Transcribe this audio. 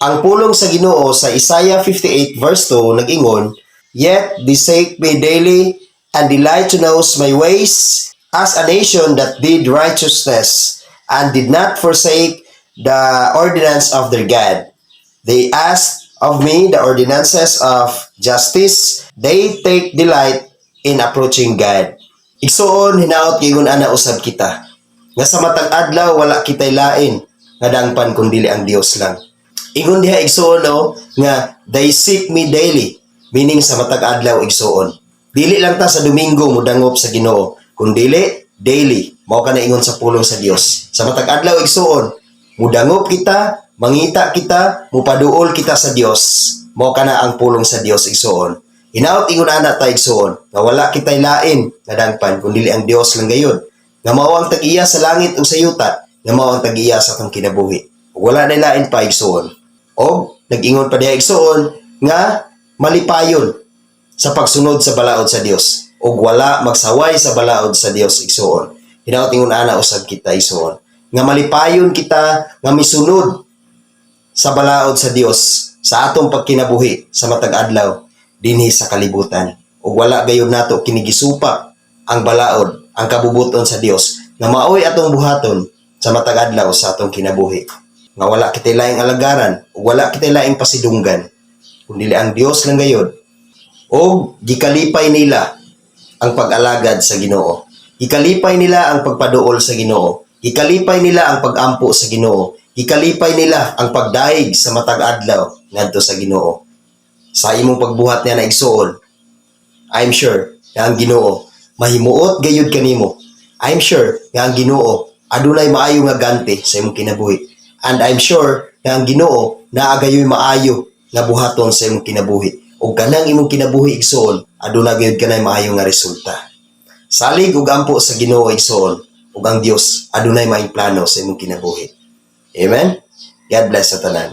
Ang pulong sa Ginoo sa Isaiah 58 verse 2 nag-ingon, "Yet they seek me daily and delight to know my ways, as a nation that did righteousness and did not forsake the ordinance of their God. They asked of me the ordinances of justice. They take delight in approaching God." Igsoon, hinaot giingon ana usab kita. Nga sa matag adlaw wala kitay lain nga dangpan kun dili ang Dios lang. Ingon diha igsoon no, nga they seek me daily, meaning sa matag adlaw igsoon. Dili lang ta sa Domingo mudangop sa Ginoo, kun dili daily. Mao kana ingon sa pulong sa Dios. Sa matag adlaw igsoon, mudangop kita, mangita kita, mupaduol kita sa Dios. Mao kana ang pulong sa Dios igsoon. Hinaot ingon ana ta igsoon, nga wala kitay lain nga dangpan kun dili ang Dios lang gayud. Nga mao ang tag-iya sa langit ug sa yuta, nga mao ang tag-iya sa atong kinabuhi. Wala na lain pa igsoon. O nag-ingon pa diha igsoon nga malipayon sa pagsunod sa balaod sa Dios ug wala magsaway sa balaod sa Dios igsoon. Hinaot ingon ana usab kita igsoon nga malipayon kita nga misunod sa balaod sa Dios sa atong pagkinabuhi sa matag adlaw dinhi sa kalibutan ug wala gayud nato kinigisupa ang balaod, ang kabubuton sa Dios nga maoy atong buhaton sa matag adlaw sa atong kinabuhi. Nga wala kitay laing alagaran ug wala kitay laing pasidunggan kundi ang Dios lang gayud. O gikalipay nila ang pag-alagad sa Ginoo. Gikalipay nila ang pagpaduol sa Ginoo. Gikalipay nila ang pag-ampo sa Ginoo. Gikalipay nila ang pagdaig sa matag adlaw ngadto sa Ginoo. Sa imong pagbuhat niya na igsoon, I'm sure nga ang Ginoo mahimuot gayud kanimo. I'm sure nga ang Ginoo adunay maayo nga ganti sa imong kinabuhi. And I'm sure nga ang Ginoo naa gayoy maayo nga buhaton sa imong kinabuhi. Ug kanang imong kinabuhi igsoon, aduna gayud kanay maayo nga resulta. Salig ug ampo sa Ginoo igsoon, ug ang Dios adunay maayong plano sa imong kinabuhi. Amen. God bless sa tanan.